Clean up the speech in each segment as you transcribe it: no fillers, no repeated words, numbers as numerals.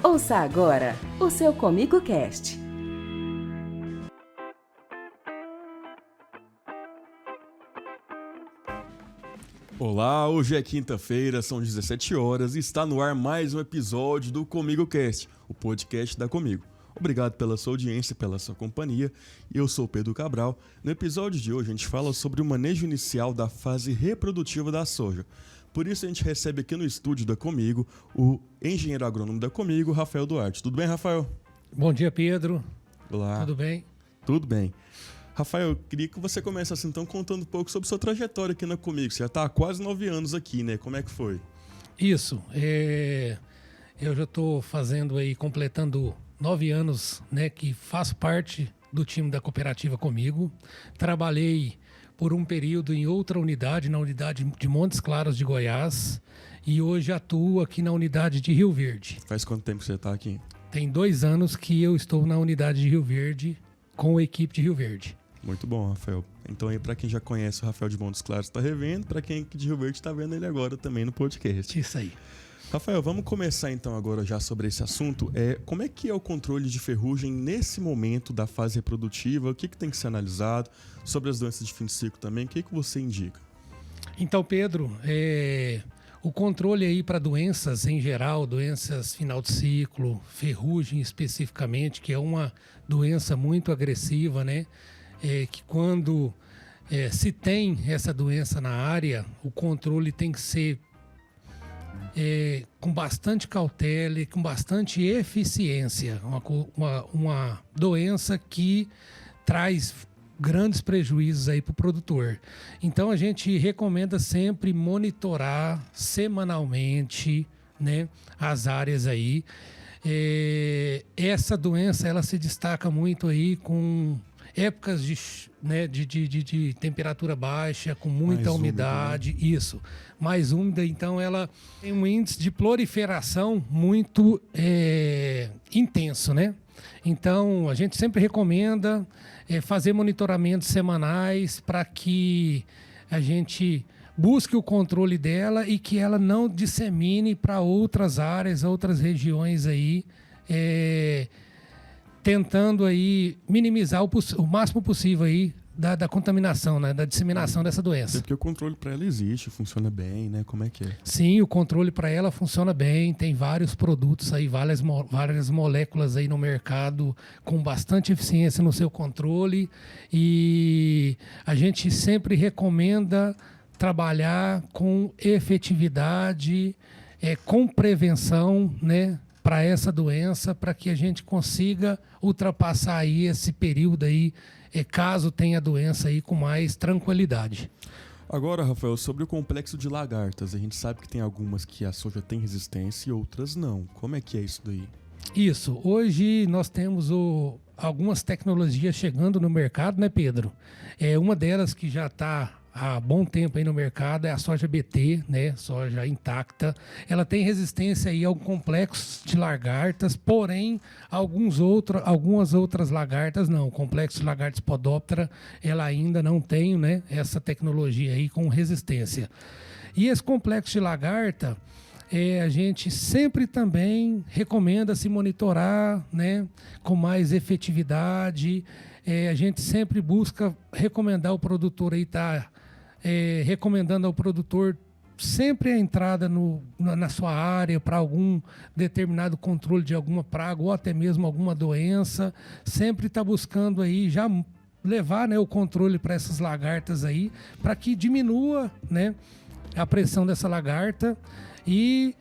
Ouça agora o seu Comigo Cast. Olá, hoje é quinta-feira, são 17 horas e está no ar mais um episódio do Comigo Cast, o podcast da Comigo. Obrigado pela sua audiência, pela sua companhia. Eu sou Pedro Cabral. No episódio de hoje a gente fala sobre o manejo inicial da fase reprodutiva da soja. Por isso a gente recebe aqui no estúdio da Comigo o engenheiro agrônomo da Comigo, Rafael Duarte. Tudo bem, Rafael? Bom dia, Pedro. Olá. Tudo bem? Tudo bem. Rafael, eu queria que você começasse então contando um pouco sobre sua trajetória aqui na Comigo. Você já está há quase 9 anos aqui, né? Como é que foi? Isso. Eu já estou completando 9 anos, né, que faço parte do time da cooperativa Comigo. Trabalhei por um período em outra unidade, na unidade de Montes Claros de Goiás, e hoje atuo aqui na unidade de Rio Verde. Faz quanto tempo que você está aqui? Tem 2 anos que eu estou na unidade de Rio Verde, com a equipe de Rio Verde. Muito bom, Rafael. Então aí para quem já conhece o Rafael de Montes Claros está revendo, para quem de Rio Verde está vendo ele agora também no podcast. Isso aí. Rafael, vamos começar então agora já sobre esse assunto. Como é que é o controle de ferrugem nesse momento da fase reprodutiva? O que tem que ser analisado? Sobre as doenças de fim de ciclo também, o que você indica? Então, Pedro, o controle aí para doenças em geral, doenças final de ciclo, ferrugem especificamente, que é uma doença muito agressiva, né? Que quando se tem essa doença na área, o controle tem que ser com bastante cautela e com bastante eficiência. Uma doença que traz grandes prejuízos aí para o produtor. Então a gente recomenda sempre monitorar semanalmente, né, as áreas aí. Essa doença ela se destaca muito aí com épocas de temperatura baixa, com muita mais umidade, úmida, né? Isso, mais úmida, então ela tem um índice de proliferação muito intenso, né? Então a gente sempre recomenda fazer monitoramentos semanais para que a gente busque o controle dela e que ela não dissemine para outras áreas, outras regiões aí, tentando aí minimizar o máximo possível aí da contaminação, né, da disseminação dessa doença. Porque o controle para ela existe, funciona bem, né? Como é que é? Sim, o controle para ela funciona bem, tem vários produtos aí, várias moléculas aí no mercado com bastante eficiência no seu controle, e a gente sempre recomenda trabalhar com efetividade, com prevenção, né, para essa doença, para que a gente consiga ultrapassar aí esse período aí, caso tenha a doença aí com mais tranquilidade. Agora, Rafael, sobre o complexo de lagartas, a gente sabe que tem algumas que a soja tem resistência e outras não. Como é que é isso daí? Isso. Hoje nós temos algumas tecnologias chegando no mercado, né, Pedro? Uma delas que já está há bom tempo aí no mercado é a soja BT, né? Soja intacta. Ela tem resistência aí ao complexo de lagartas, porém algumas outras lagartas não. O complexo de lagartas Spodoptera, ela ainda não tem, né, essa tecnologia aí com resistência. E esse complexo de lagarta, a gente sempre também recomenda se monitorar, né, com mais efetividade. A gente sempre busca recomendar o produtor aí recomendando ao produtor sempre a entrada na sua área para algum determinado controle de alguma praga ou até mesmo alguma doença. Sempre está buscando aí já levar, né, o controle para essas lagartas aí, para que diminua, né, a pressão dessa lagarta, e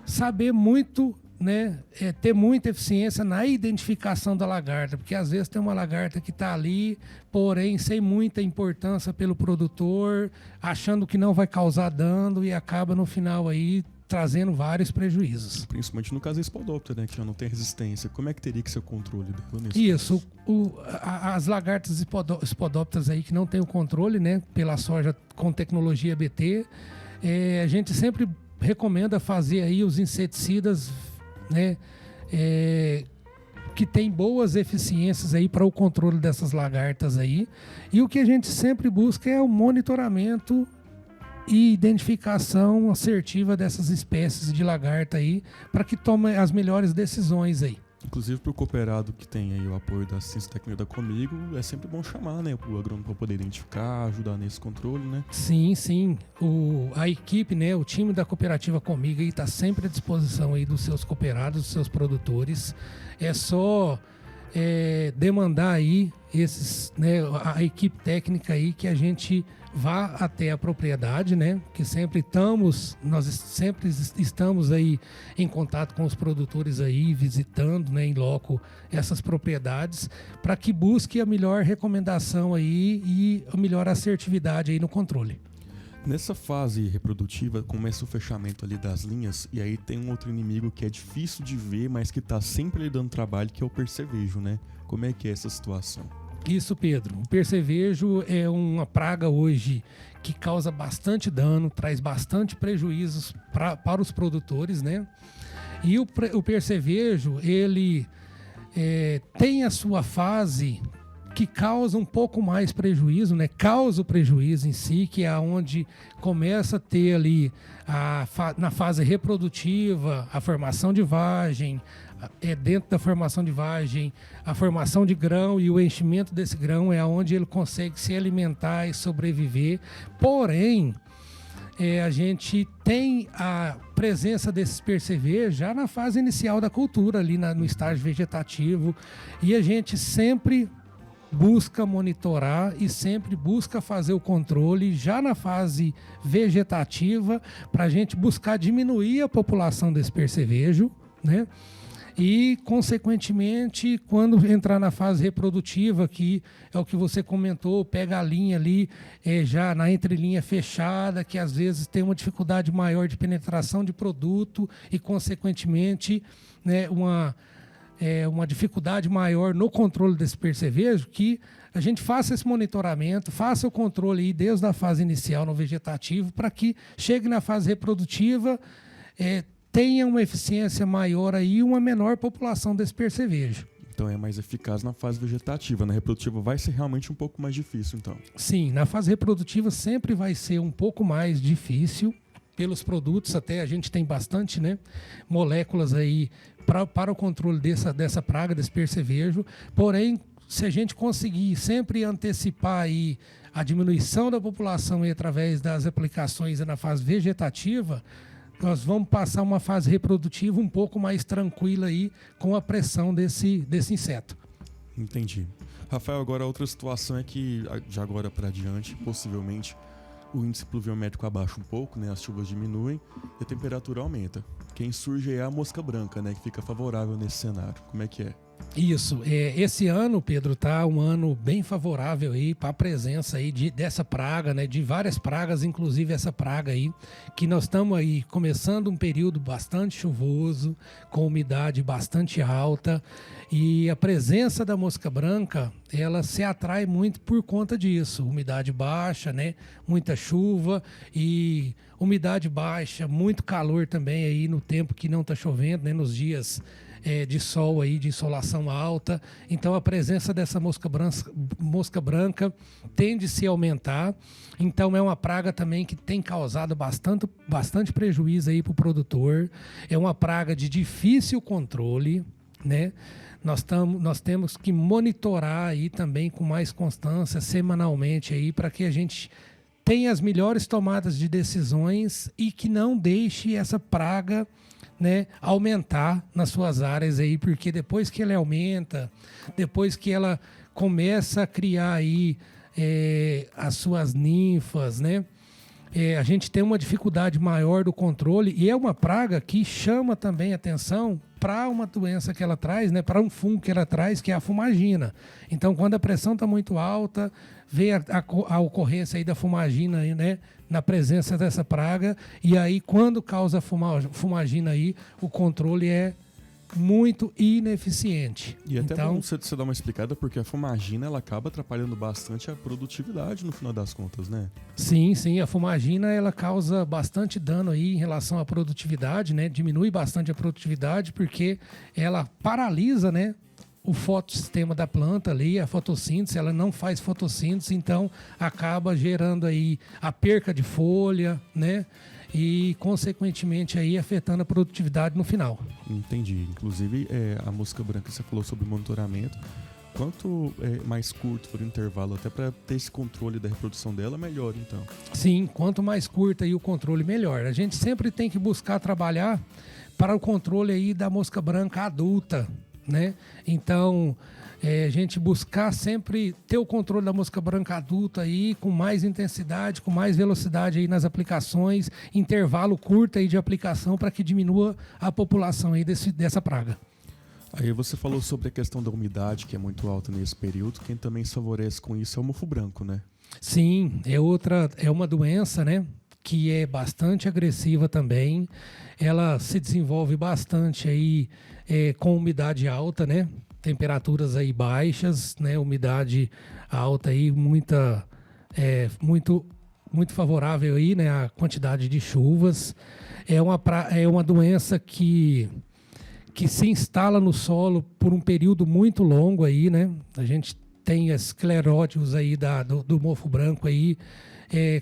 saber muito, né, ter muita eficiência na identificação da lagarta, porque às vezes tem uma lagarta que está ali, porém sem muita importância pelo produtor, achando que não vai causar dano e acaba no final aí trazendo vários prejuízos. Principalmente no caso da Spodoptera, né, que já não tem resistência. Como é que teria que ser o controle dela nisso? Isso, as lagartas Spodopteras aí que não tem o controle, né, pela soja com tecnologia BT, a gente sempre recomenda fazer aí os inseticidas, né, que tem boas eficiências aí para o controle dessas lagartas aí. E o que a gente sempre busca é o monitoramento e identificação assertiva dessas espécies de lagarta aí, para que tome as melhores decisões aí. Inclusive, para o cooperado que tem aí o apoio da Ciência Técnica da Comigo, é sempre bom chamar, né, o agrônomo para poder identificar, ajudar nesse controle, né? Sim, sim. A equipe, né, o time da cooperativa Comigo está sempre à disposição aí dos seus cooperados, dos seus produtores. É só demandar aí a equipe técnica aí que a gente vá até a propriedade, né? Que nós sempre estamos aí em contato com os produtores aí, visitando, né, em loco essas propriedades, para que busque a melhor recomendação aí e a melhor assertividade aí no controle. Nessa fase reprodutiva começa o fechamento ali das linhas e aí tem um outro inimigo que é difícil de ver, mas que está sempre lhe dando trabalho, que é o percevejo, né? Como é que é essa situação? Isso, Pedro. O percevejo é uma praga hoje que causa bastante dano, traz bastante prejuízos para os produtores, né? E o percevejo, ele tem a sua fase que causa um pouco mais prejuízo, né? Causa o prejuízo em si, que é onde começa a ter ali na fase reprodutiva a formação de vagem, dentro da formação de vagem, a formação de grão e o enchimento desse grão é onde ele consegue se alimentar e sobreviver. Porém, a gente tem a presença desses percevejos já na fase inicial da cultura, ali no estágio vegetativo, e a gente sempre busca monitorar e sempre busca fazer o controle já na fase vegetativa para a gente buscar diminuir a população desse percevejo, né? E, consequentemente, quando entrar na fase reprodutiva, que é o que você comentou, pega a linha ali já na entrelinha fechada, que às vezes tem uma dificuldade maior de penetração de produto e, consequentemente, né, uma dificuldade maior no controle desse percevejo, que a gente faça esse monitoramento, faça o controle aí desde a fase inicial no vegetativo, para que chegue na fase reprodutiva, tenha uma eficiência maior aí e uma menor população desse percevejo. Então é mais eficaz na fase vegetativa. Na reprodutiva vai ser realmente um pouco mais difícil, então. Sim, na fase reprodutiva sempre vai ser um pouco mais difícil pelos produtos. Até a gente tem bastante, né, moléculas aí para o controle dessa praga, desse percevejo. Porém, se a gente conseguir sempre antecipar aí a diminuição da população aí através das aplicações na fase vegetativa, nós vamos passar uma fase reprodutiva um pouco mais tranquila aí com a pressão desse inseto. Entendi. Rafael, agora outra situação é que, de agora para diante, possivelmente, o índice pluviométrico abaixa um pouco, né? As chuvas diminuem e a temperatura aumenta. Quem surge é a mosca branca, né? Que fica favorável nesse cenário. Como é que é? Isso. Esse ano, Pedro, tá um ano bem favorável aí para a presença aí dessa praga, né? De várias pragas, inclusive essa praga aí, que nós estamos aí começando um período bastante chuvoso, com umidade bastante alta, e a presença da mosca branca, ela se atrai muito por conta disso. Umidade baixa, né? Muita chuva e umidade baixa, muito calor também aí no tempo que não está chovendo, né? Nos dias de sol aí, de insolação alta. Então a presença dessa mosca branca tende a se aumentar. Então é uma praga também que tem causado bastante prejuízo aí para o produtor. É uma praga de difícil controle, né? Nós temos que monitorar aí também com mais constância, semanalmente aí, para que a gente tenha as melhores tomadas de decisões e que não deixe essa praga, né, aumentar nas suas áreas aí, porque depois que ela aumenta, depois que ela começa a criar aí as suas ninfas, né, a gente tem uma dificuldade maior do controle, e é uma praga que chama também atenção para uma doença que ela traz, né, para um fungo que ela traz, que é a fumagina. Então, quando a pressão está muito alta, vem a ocorrência aí da fumagina, né, na presença dessa praga, e aí quando causa fumagina aí, o controle é muito ineficiente. E até então, bom você dar uma explicada, porque a fumagina ela acaba atrapalhando bastante a produtividade no final das contas, né? Sim, a fumagina ela causa bastante dano aí em relação à produtividade, né? Diminui bastante a produtividade porque ela paralisa, né, o fotossistema da planta ali, a fotossíntese, ela não faz fotossíntese, então acaba gerando aí a perca de folha, né? E, consequentemente, aí afetando a produtividade no final. Entendi. Inclusive, a mosca branca, você falou sobre monitoramento. Quanto mais curto for o intervalo, até para ter esse controle da reprodução dela, melhor, então. Sim, quanto mais curto aí o controle, melhor. A gente sempre tem que buscar trabalhar para o controle aí da mosca branca adulta, né? Então, a gente buscar sempre ter o controle da mosca branca adulta aí com mais intensidade, com mais velocidade aí nas aplicações, intervalo curto aí de aplicação para que diminua a população aí dessa praga. Aí você falou sobre a questão da umidade, que é muito alta nesse período. Quem também se favorece com isso é o mofo branco, né? Sim, é uma doença, né, que é bastante agressiva também. Ela se desenvolve bastante aí com umidade alta, né? Temperaturas aí baixas, né? Umidade alta aí, muito favorável aí, né? A quantidade de chuvas. É uma doença que se instala no solo por um período muito longo aí, né? A gente tem esclerótios aí do mofo branco aí,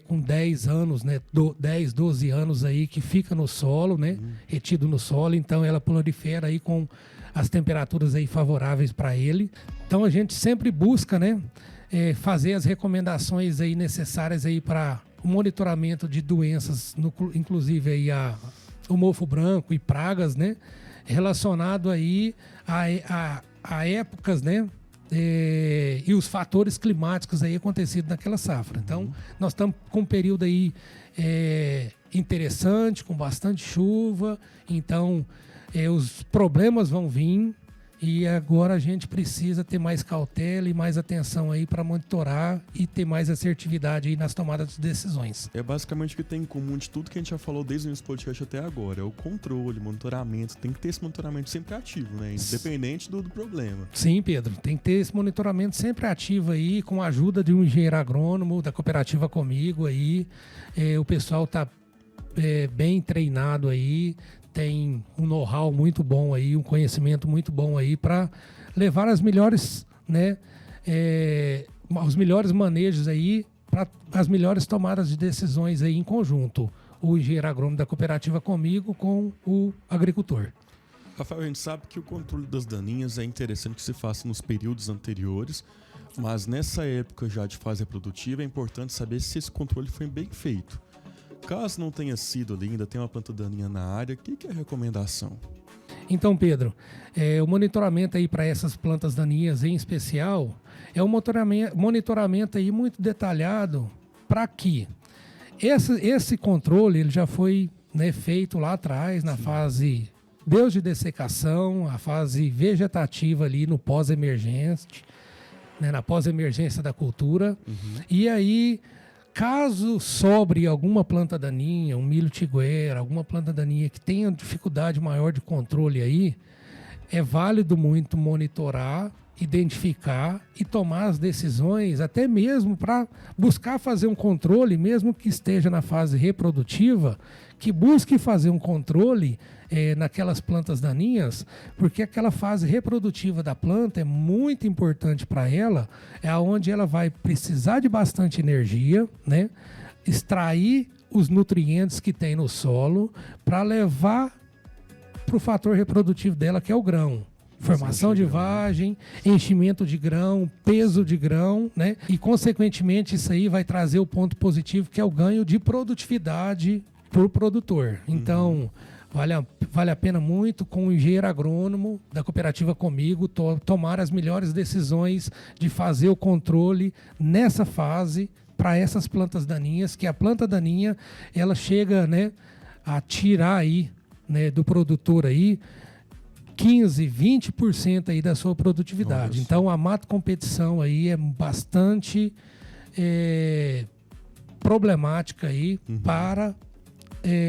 com 10 anos, né? 10, 12 anos aí que fica no solo, né? Retido no solo, então ela prolifera aí com as temperaturas aí favoráveis para ele. Então a gente sempre busca, né? Fazer as recomendações aí necessárias aí para o monitoramento de doenças, inclusive aí o mofo branco e pragas, né? Relacionado aí a épocas, né? E os fatores climáticos aí acontecidos naquela safra. Então, nós estamos com um período aí interessante, com bastante chuva. Então, os problemas vão vir e agora a gente precisa ter mais cautela e mais atenção aí para monitorar e ter mais assertividade aí nas tomadas de decisões. É basicamente o que tem em comum de tudo que a gente já falou desde o início do podcast até agora. É o controle, monitoramento. Tem que ter esse monitoramento sempre ativo, né? Independente do problema. Sim, Pedro. Tem que ter esse monitoramento sempre ativo aí, com a ajuda de um engenheiro agrônomo da cooperativa Comigo aí. O pessoal está bem treinado aí, tem um know-how muito bom aí, um conhecimento muito bom aí para levar as melhores, né, os melhores manejos aí para as melhores tomadas de decisões aí em conjunto. O engenheiro agrônomo da cooperativa Comigo com o agricultor. Rafael, a gente sabe que o controle das daninhas é interessante que se faça nos períodos anteriores, mas nessa época já de fase reprodutiva é importante saber se esse controle foi bem feito. Caso não tenha sido ali, ainda tem uma planta daninha na área, o que é a recomendação? Então, Pedro, o monitoramento aí para essas plantas daninhas em especial é um monitoramento aí muito detalhado para que esse controle ele já foi, né, feito lá atrás na fase de dessecação, a fase vegetativa ali no pós-emergente, né, na pós-emergência da cultura. E aí, caso sobre alguma planta daninha, um milho tiguera, alguma planta daninha que tenha dificuldade maior de controle aí, é válido muito monitorar, identificar e tomar as decisões, até mesmo para buscar fazer um controle, mesmo que esteja na fase reprodutiva, que busque fazer um controle naquelas plantas daninhas, porque aquela fase reprodutiva da planta é muito importante para ela, é onde ela vai precisar de bastante energia, né? Extrair os nutrientes que tem no solo para levar para o fator reprodutivo dela, que é o grão. Formação de vagem, enchimento de grão, peso de grão, né? E, consequentemente, isso aí vai trazer o ponto positivo, que é o ganho de produtividade para o produtor. Então, vale a pena muito, com o engenheiro agrônomo da cooperativa Comigo, tomar as melhores decisões de fazer o controle nessa fase para essas plantas daninhas, que a planta daninha, ela chega, né, a tirar aí, né, do produtor aí 15, 20% aí da sua produtividade. Nossa. Então, a mato competição aí é bastante problemática aí para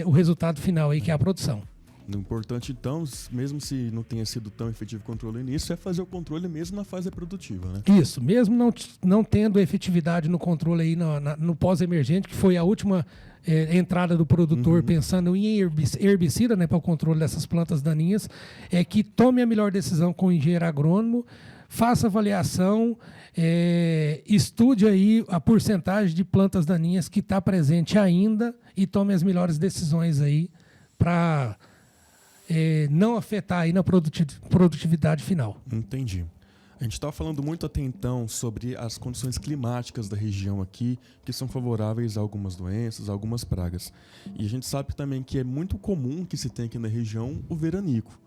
o resultado final aí, que é a produção. O importante, então, mesmo se não tenha sido tão efetivo o controle no início, é fazer o controle mesmo na fase reprodutiva, né? Isso, mesmo não tendo efetividade no controle aí no pós-emergente, que foi a última entrada do produtor pensando em herbicida, né, para o controle dessas plantas daninhas, é que tome a melhor decisão com o engenheiro agrônomo, faça avaliação, estude aí a porcentagem de plantas daninhas que está presente ainda e tome as melhores decisões aí para não afetar aí na produtividade final. Entendi. A gente estava falando muito até então sobre as condições climáticas da região aqui, que são favoráveis a algumas doenças, a algumas pragas. E a gente sabe também que é muito comum que se tenha aqui na região o veranico.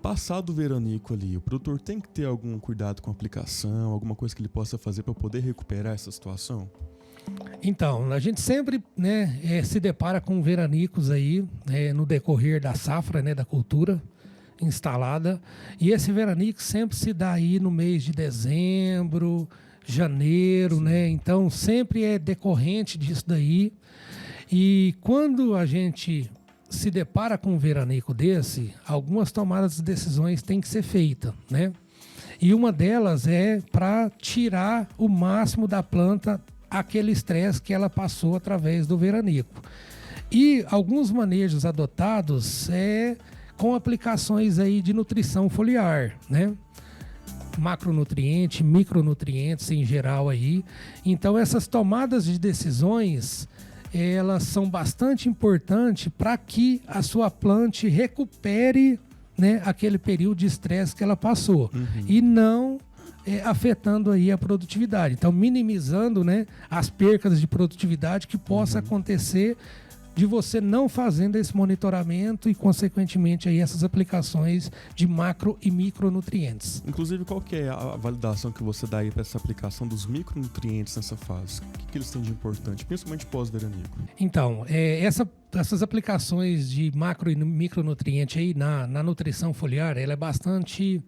Passado o veranico ali, o produtor tem que ter algum cuidado com a aplicação, alguma coisa que ele possa fazer para poder recuperar essa situação? Então, a gente sempre, né, se depara com veranicos aí, no decorrer da safra, né, da cultura instalada, e esse veranico sempre se dá aí no mês de dezembro, janeiro, né? Então sempre é decorrente disso daí. E quando a gente se depara com um veranico desse, algumas tomadas de decisões têm que ser feitas, né? E uma delas é para tirar o máximo da planta aquele estresse que ela passou através do veranico. E alguns manejos adotados com aplicações aí de nutrição foliar, né? Macronutrientes, micronutrientes em geral aí. Então essas tomadas de decisões, elas são bastante importantes para que a sua planta recupere, né, aquele período de estresse que ela passou e não afetando aí a produtividade. Então minimizando, né, as percas de produtividade que possa acontecer de você não fazendo esse monitoramento e, consequentemente, aí essas aplicações de macro e micronutrientes. Inclusive, qual que é a validação que você dá aí para essa aplicação dos micronutrientes nessa fase? O que eles têm de importante, principalmente pós-veranico? Então, essas aplicações de macro e micronutriente aí na nutrição foliar, ela é bastante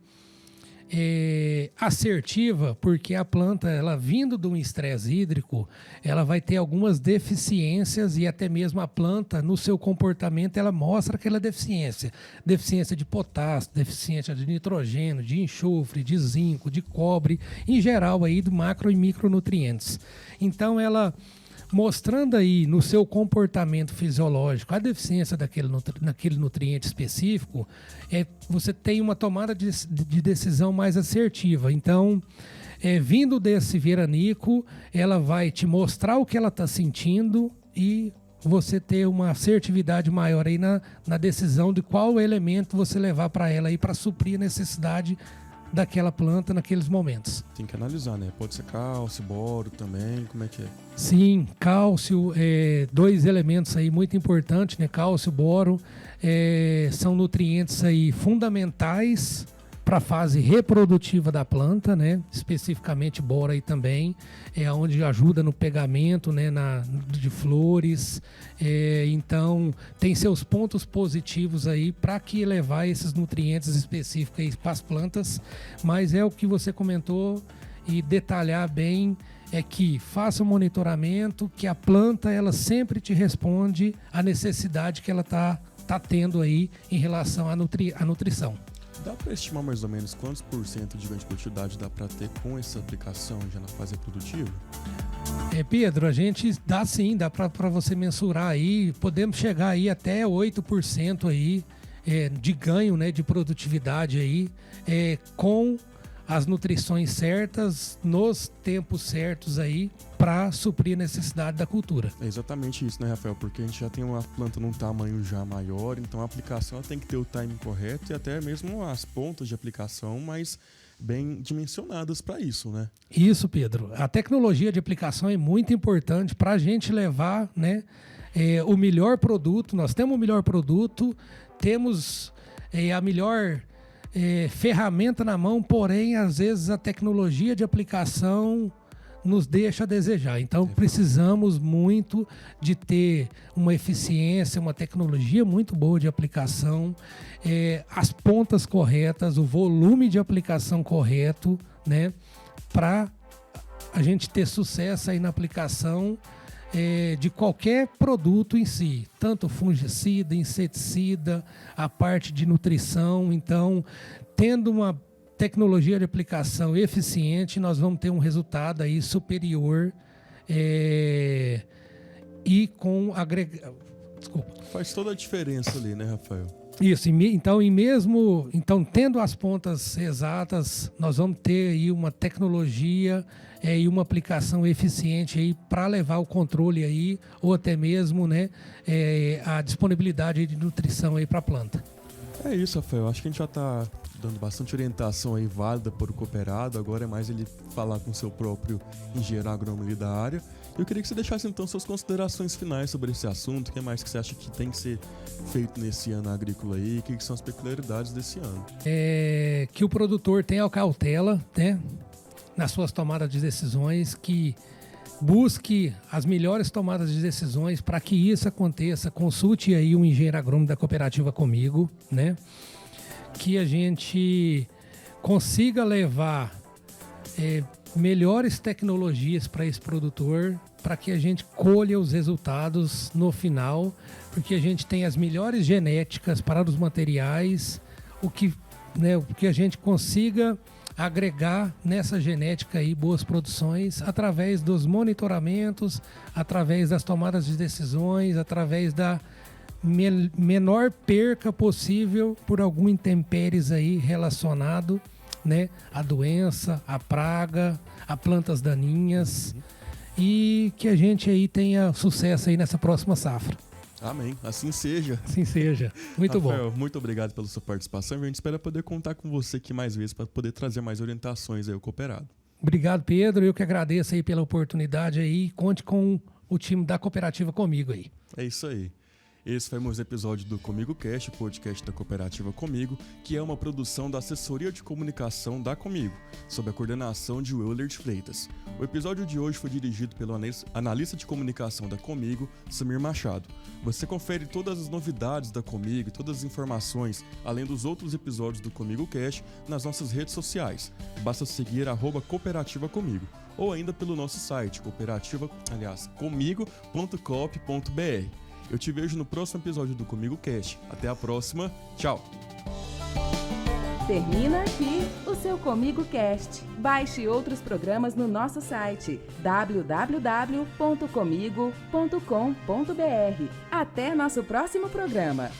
assertiva, porque a planta, ela vindo de um estresse hídrico, ela vai ter algumas deficiências e até mesmo a planta, no seu comportamento, ela mostra aquela deficiência. Deficiência de potássio, deficiência de nitrogênio, de enxofre, de zinco, de cobre, em geral aí do macro e micronutrientes. Então ela mostrando aí no seu comportamento fisiológico a deficiência naquele nutriente específico, você tem uma tomada de decisão mais assertiva. Então, vindo desse veranico, ela vai te mostrar o que ela está sentindo e você ter uma assertividade maior aí na decisão de qual elemento você levar para ela aí para suprir a necessidade daquela planta naqueles momentos. Tem que analisar, né? Pode ser cálcio, boro também, como é que é? Sim, cálcio, dois elementos aí muito importantes, né? Cálcio, boro, são nutrientes aí fundamentais para a fase reprodutiva da planta, né? Especificamente boro aí também, onde ajuda no pegamento, né? De flores. Então tem seus pontos positivos aí para que levar esses nutrientes específicos aí para as plantas, mas é o que você comentou e detalhar bem, é que faça o monitoramento, que a planta ela sempre te responde a necessidade que ela tá tendo aí em relação à nutrição. Dá para estimar mais ou menos quantos % de ganho de produtividade dá para ter com essa aplicação já na fase reprodutiva? Pedro, a gente dá para você mensurar aí, podemos chegar aí até 8% aí, de ganho, né, de produtividade aí, com as nutrições certas, nos tempos certos aí, para suprir a necessidade da cultura. É exatamente isso, né, Rafael? Porque a gente já tem uma planta num tamanho já maior, então a aplicação ela tem que ter o timing correto e até mesmo as pontas de aplicação mais bem dimensionadas para isso, né? Isso, Pedro. A tecnologia de aplicação é muito importante para a gente levar, né, o melhor produto. Nós temos o melhor produto, temos a melhor ferramenta na mão, porém, às vezes a tecnologia de aplicação nos deixa a desejar. Então, precisamos muito de ter uma eficiência, uma tecnologia muito boa de aplicação, as pontas corretas, o volume de aplicação correto, né, para a gente ter sucesso aí na aplicação de qualquer produto em si, tanto fungicida, inseticida, a parte de nutrição. Então, tendo uma tecnologia de aplicação eficiente, nós vamos ter um resultado aí superior e com Desculpa. Faz toda a diferença ali, né, Rafael? Isso, então tendo as pontas exatas, nós vamos ter aí uma tecnologia e uma aplicação eficiente aí para levar o controle aí, ou até mesmo, né, a disponibilidade de nutrição aí para a planta. É isso, Rafael. Acho que a gente já está dando bastante orientação aí válida para o cooperado. Agora é mais ele falar com o seu próprio engenheiro agrônomo ali da área. Eu queria que você deixasse então suas considerações finais sobre esse assunto. O que mais que você acha que tem que ser feito nesse ano agrícola aí? O que são as peculiaridades desse ano? Que o produtor tenha cautela, né, nas suas tomadas de decisões, que busque as melhores tomadas de decisões. Para que isso aconteça, consulte aí um engenheiro agrônomo da cooperativa comigo, né? Que a gente consiga levar melhores tecnologias para esse produtor, para que a gente colha os resultados no final, porque a gente tem as melhores genéticas para os materiais, o que a gente consiga agregar nessa genética aí boas produções através dos monitoramentos, através das tomadas de decisões, através da menor perca possível por algum intempéries aí relacionado, né, a doença, a praga, a plantas daninhas, e que a gente aí tenha sucesso aí nessa próxima safra. Amém. Assim seja. Assim seja. Muito Rafael, bom. muito obrigado pela sua participação. A gente espera poder contar com você aqui mais vezes para poder trazer mais orientações aí ao cooperado. Obrigado, Pedro. Eu que agradeço aí pela oportunidade aí. Conte com o time da cooperativa comigo aí. É isso aí. Esse foi mais um episódio do Comigo Cast, o podcast da Cooperativa Comigo, que é uma produção da Assessoria de Comunicação da Comigo, sob a coordenação de Willard Freitas. O episódio de hoje foi dirigido pelo analista de comunicação da Comigo, Samir Machado. Você confere todas as novidades da Comigo, todas as informações, além dos outros episódios do Comigo Cast, nas nossas redes sociais. Basta seguir @Cooperativa Comigo, ou ainda pelo nosso site, comigo.coop.br. Eu te vejo no próximo episódio do Comigo Cast. Até a próxima. Tchau! Termina aqui o seu Comigo Cast. Baixe outros programas no nosso site www.comigo.com.br. Até nosso próximo programa.